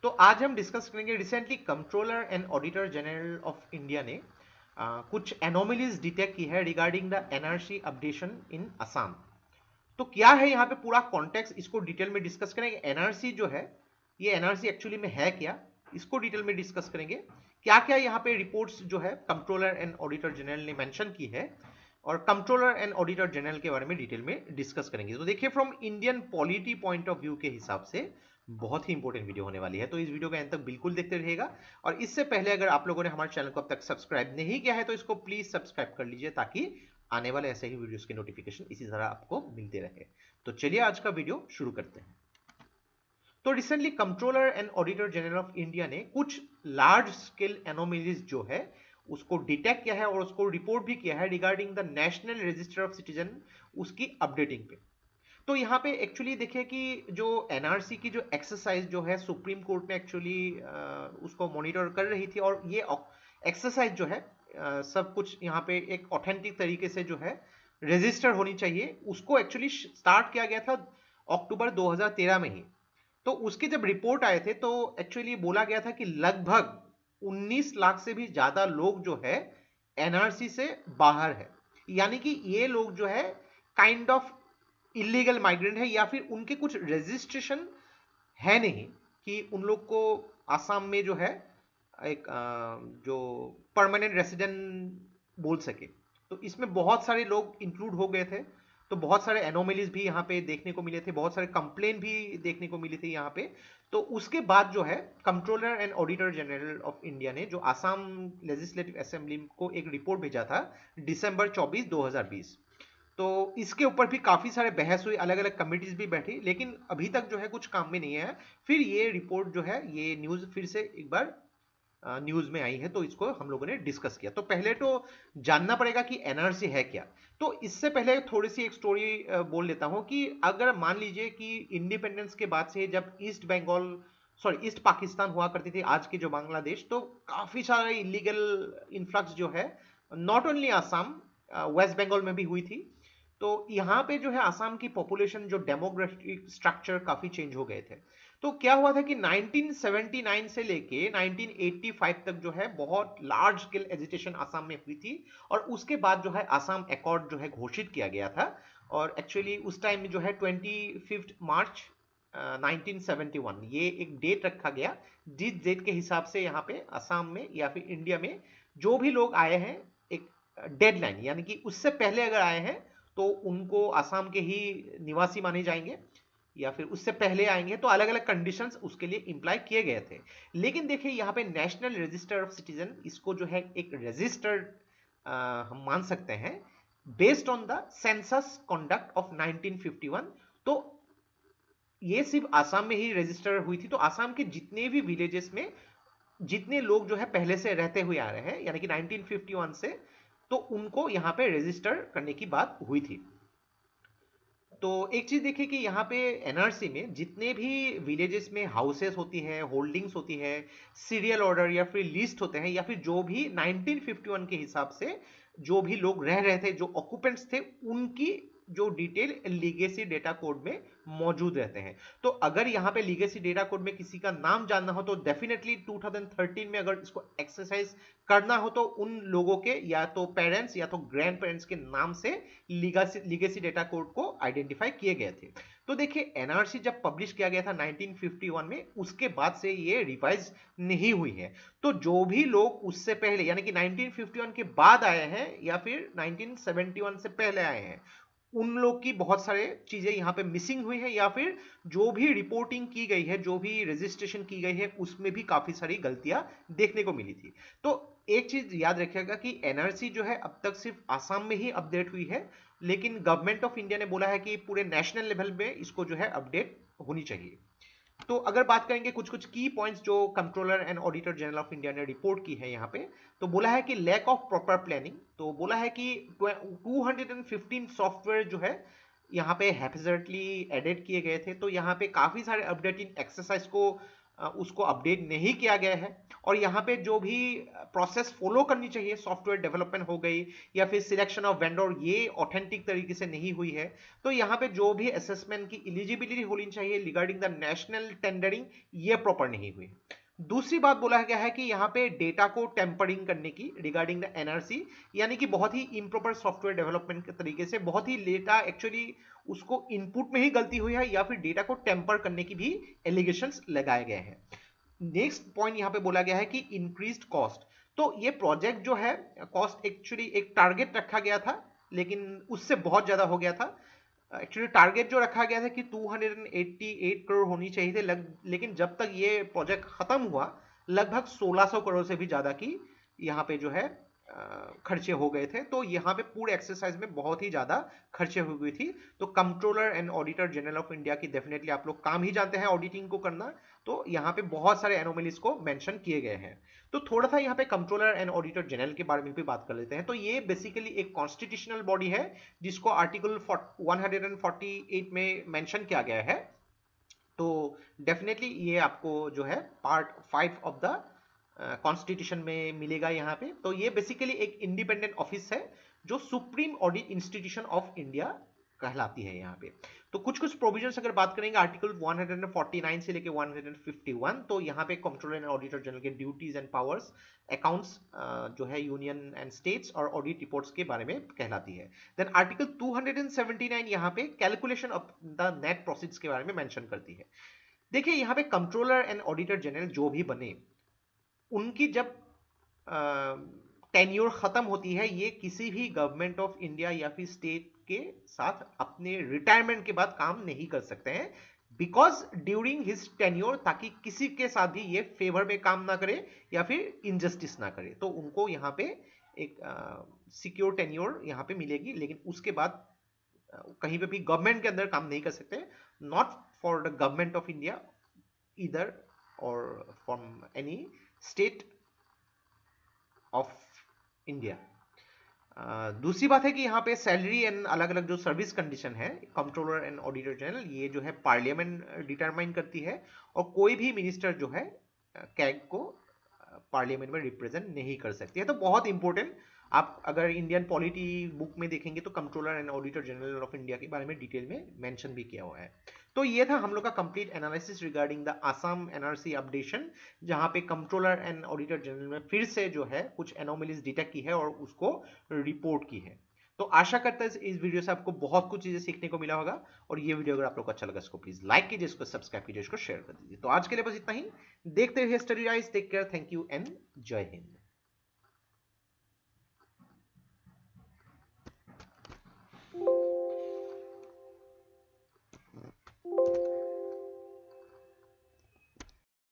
तो आज हम डिस्कस करेंगे recently controller and auditor general of India ने कुछ एनोमलीज डिटेक्ट की है रिगार्डिंग द एनआरसी अपडेशन इन असम। तो क्या है यहाँ पे पूरा कॉन्टेक्स्ट, इसको डिटेल में डिस्कस करेंगे। एनआरसी जो है, ये एनआरसी एक्चुअली में है क्या, इसको डिटेल में डिस्कस करेंगे। क्या क्या यहाँ पे रिपोर्ट्स जो है कंट्रोलर एंड ऑडिटर जनरल ने मेंशन की है, और कंट्रोलर एंड ऑडिटर जनरल के बारे में डिटेल में डिस्कस करेंगे। तो देखिए, from Indian polity point of view के हिसाब से बहुत ही इंपॉर्टेंट वीडियो होने वाली है, तो इस वीडियो के अंत तक बिल्कुल देखते रहिएगा। और इससे पहले अगर आप लोगों ने हमारे चैनल को अब तक सब्सक्राइब नहीं किया है तो इसको प्लीज सब्सक्राइब कर लीजिए, ताकि आने वाले ऐसे ही वीडियोस के नोटिफिकेशन इसी तरह आपको मिलते रहे। तो चलिए आज का वीडियो शुरू करते हैं। तो recently controller and auditor general of India ने कुछ लार्ज स्केल एनोमलीज जो है उसको डिटेक्ट किया है और उसको रिपोर्ट भी किया है regarding the national register of citizen, उसकी अपडेटिंग पे। तो यहाँ पे एक्चुअली देखिए कि जो एनआरसी की जो एक्सरसाइज जो है सुप्रीम कोर्ट ने एक्चुअली उसको मॉनिटर कर रही थी, और ये एक्सरसाइज जो है सब कुछ यहाँ पे एक ऑथेंटिक तरीके से जो है रजिस्टर होनी चाहिए, उसको एक्चुअली स्टार्ट किया गया था अक्टूबर 2013 में ही। तो उसके जब रिपोर्ट आए थे तो एक्चुअली बोला गया था कि लगभग 19 लाख से भी ज्यादा लोग जो है एनआरसी से बाहर है, यानी कि ये लोग जो है काइंड ऑफ इलीगल माइग्रेंट है, या फिर उनके कुछ रजिस्ट्रेशन है नहीं कि उन लोग को आसाम में जो है एक जो परमानेंट रेसिडेंट बोल सके। तो इसमें बहुत सारे लोग इंक्लूड हो गए थे। तो बहुत सारे एनोमलीज भी यहाँ पे देखने को मिले थे, बहुत सारे कंप्लेन भी देखने को मिली थी यहाँ पे। तो उसके बाद जो है controller and auditor general of India ने जो आसाम लेजिस्लेटिव असेंबली को एक रिपोर्ट भेजा था दिसंबर 24 2020। तो इसके ऊपर भी काफी सारे बहस हुई, अलग अलग कमिटीज भी बैठी, लेकिन अभी तक जो है कुछ काम में नहीं है। फिर ये रिपोर्ट जो है, ये न्यूज फिर से एक बार न्यूज में आई है, तो इसको हम लोगों ने डिस्कस किया। तो पहले तो जानना पड़ेगा कि एनआरसी है क्या। तो इससे पहले थोड़ी सी एक स्टोरी बोल लेता हूं कि अगर मान लीजिए कि इंडिपेंडेंस के बाद से जब ईस्ट पाकिस्तान हुआ करती थी, आज के जो बांग्लादेश, तो काफी सारे इलीगल इन्फ्लक्स जो है नॉट ओनली आसाम, वेस्ट बंगाल में भी हुई थी। तो यहाँ पे जो है आसाम की पॉपुलेशन, जो डेमोग्राफिक स्ट्रक्चर काफी चेंज हो गए थे। तो क्या हुआ था कि 1979 से लेके 1985 तक जो है बहुत लार्ज स्केल एजिटेशन आसाम में हुई थी, और उसके बाद जो है आसाम एकॉर्ड जो है घोषित किया गया था। और एक्चुअली उस टाइम जो है 25 मार्च 1971 ये एक डेट रखा गया, जिस डेट के हिसाब से यहाँ पे आसाम में या फिर इंडिया में जो भी लोग आए हैं, एक डेडलाइन, यानी कि उससे पहले अगर आए हैं तो उनको आसाम के ही निवासी माने जाएंगे, या फिर उससे पहले आएंगे तो अलग अलग कंडीशंस उसके लिए इंप्लाई किए गए थे। लेकिन देखिए यहाँ पे नेशनल रजिस्टर ऑफ सिटीजन, इसको जो है एक रजिस्टर्ड हम मान सकते हैं based on the census conduct of 1951। तो ये सिर्फ आसाम में ही रजिस्टर हुई थी। तो आसाम के जितने भी विलेजेस में जितने लोग जो है पहले से रहते हुए आ रहे हैं, यानी कि 1951 से, तो उनको यहाँ पे रजिस्टर करने की बात हुई थी। तो एक चीज देखिए कि यहाँ पे एनआरसी में जितने भी विलेजेस में हाउसेस होती है, होल्डिंग्स होती है, सीरियल ऑर्डर या फिर लिस्ट होते हैं, या फिर जो भी 1951 के हिसाब से जो भी लोग रह रहे थे, जो ऑक्यूपेंट्स थे, उनकी जो डिटेल लीगेसी डेटा कोड में मौजूद रहते हैं। तो अगर यहाँ पे लीगेसी डेटा कोड में किसी का नाम जानना हो तो डेफिनेटली 2013 में अगर इसको एक्सरसाइज करना हो तो उन लोगों के या तो पेरेंट्स या तो ग्रैंड पेरेंट्स के नाम से लीगेसी डेटा कोड को आइडेंटिफाई किए गए थे। तो देखिए एनआरसी जब पब्लिश किया गया था 1951 में, उसके बाद से ये रिवाइज नहीं हुई है। तो जो भी लोग उससे पहले यानी कि 1951 के बाद आए हैं या फिर 1971 से पहले आए हैं, उन लोग की बहुत सारे चीजें यहाँ पे मिसिंग हुई है, या फिर जो भी रिपोर्टिंग की गई है, जो भी रजिस्ट्रेशन की गई है, उसमें भी काफी सारी गलतियां देखने को मिली थी। तो एक चीज याद रखिएगा कि एनआरसी जो है अब तक सिर्फ आसाम में ही अपडेट हुई है, लेकिन गवर्नमेंट ऑफ इंडिया ने बोला है कि पूरे नेशनल लेवल में इसको जो है अपडेट होनी चाहिए। तो अगर बात करेंगे कुछ कुछ की पॉइंट्स जो controller and auditor general of India ने रिपोर्ट की है यहाँ पे, तो बोला है कि लैक ऑफ प्रॉपर प्लानिंग। तो बोला है कि 215 सॉफ्टवेयर जो है यहाँ पे हैप्पीजर्टली एडेड किए गए थे। तो यहाँ पे काफी सारे अपडेटिंग एक्सरसाइज को उसको अपडेट नहीं किया गया है, और यहाँ पे जो भी प्रोसेस फॉलो करनी चाहिए, सॉफ्टवेयर डेवलपमेंट हो गई या फिर सिलेक्शन ऑफ वेंडर, ये ऑथेंटिक तरीके से नहीं हुई है। तो यहाँ पे जो भी असेसमेंट की एलिजिबिलिटी होनी चाहिए रिगार्डिंग द नेशनल टेंडरिंग, ये प्रॉपर नहीं हुई। दूसरी बात बोला गया है कि यहाँ पे डेटा को टेम्परिंग करने की रिगार्डिंग द एनआरसी, यानी कि बहुत ही इम्प्रॉपर सॉफ्टवेयर डेवलपमेंट के तरीके से बहुत ही डेटा एक्चुअली उसको इनपुट में ही गलती हुई है, या फिर डेटा को टेम्पर करने की भी एलिगेशंस लगाए गए हैं। नेक्स्ट पॉइंट यहाँ पे बोला गया है कि इंक्रीज्ड कॉस्ट। तो ये प्रोजेक्ट जो है, कॉस्ट एक्चुअली एक टारगेट रखा गया था लेकिन उससे बहुत ज्यादा हो गया था। एक्चुअली टारगेट जो रखा गया था कि 288 करोड़ होनी चाहिए थे, लेकिन जब तक ये प्रोजेक्ट खत्म हुआ लगभग 1600 करोड़ से भी ज्यादा की यहाँ पे जो है खर्चे हो गए थे। तो यहाँ पे पूरे एक्सरसाइज में बहुत ही ज्यादा खर्चे हो गई थी। तो controller and auditor general of India की डेफिनेटली आप लोग काम ही जानते हैं ऑडिटिंग को करना, तो यहाँ पे बहुत सारे एनोमलीज को मेंशन किए गए हैं। तो थोड़ा सा यहाँ पे कंट्रोलर एंड ऑडिटर जनरल के बारे में भी बात कर लेते हैं। तो ये बेसिकली एक कॉन्स्टिट्यूशनल बॉडी है जिसको आर्टिकल 148 में मेंशन किया गया है। तो डेफिनेटली ये आपको जो है पार्ट 5 ऑफ द कॉन्स्टिट्यूशन में मिलेगा यहाँ पे। तो ये बेसिकली एक इंडिपेंडेंट ऑफिस है जो supreme audit institution of India कहलाती है यहाँ पे। तो कुछ कुछ प्रोविजंस अगर बात करेंगे आर्टिकल 149 से लेके 151, तो यहाँ पे कंट्रोलर एंड ऑडिटर जनरल के ड्यूटीज एंड पावर्स, अकाउंट्स जो है यूनियन एंड स्टेट्स और ऑडिट रिपोर्ट्स के बारे में कहलाती है। देन आर्टिकल 279 यहाँ पे calculation of the net proceeds के बारे में मेंशन करती है। देखिए यहाँ पे कंट्रोलर एंड ऑडिटर जनरल जो भी बने, उनकी जब टेन्योर खत्म होती है, ये किसी भी गवर्नमेंट ऑफ इंडिया या फिर स्टेट के साथ अपने रिटायरमेंट के बाद काम नहीं कर सकते हैं, बिकॉज ड्यूरिंग हिज टेन्योर, ताकि किसी के साथ भी ये फेवर में काम ना करे या फिर इनजस्टिस ना करे। तो उनको यहाँ पे एक सिक्योर टेन्योर यहाँ पे मिलेगी, लेकिन उसके बाद कहीं पे भी गवर्नमेंट के अंदर काम नहीं कर सकते, not for the government of India इधर और from any state of India. दूसरी बात है कि यहाँ पे सैलरी एंड अलग अलग जो सर्विस कंडीशन है कंट्रोलर एंड ऑडिटर जनरल, ये जो है पार्लियामेंट डिटरमाइन करती है, और कोई भी मिनिस्टर जो है कैग को पार्लियामेंट में रिप्रेजेंट नहीं कर सकती है। तो बहुत इंपॉर्टेंट, आप अगर इंडियन पॉलिटी बुक में देखेंगे तो controller and auditor general of India के बारे में डिटेल में मेंशन भी किया हुआ है। तो ये था हम लोग का complete analysis regarding the Assam NRC updation, जहां पे कंट्रोलर एंड ऑडिटर जनरल में फिर से जो है कुछ एनोमलीज डिटेक्ट की है और उसको रिपोर्ट की है। तो आशा करता है इस वीडियो से आपको बहुत कुछ चीजें सीखने को मिला होगा, और ये वीडियो अगर आप लोग को अच्छा लगा इसको प्लीज लाइक कीजिए, इसको सब्सक्राइब कीजिए, इसको शेयर कर दीजिए। तो आज के लिए बस इतना ही, देखते रहिए study rise, take care, thank you and जय हिंद।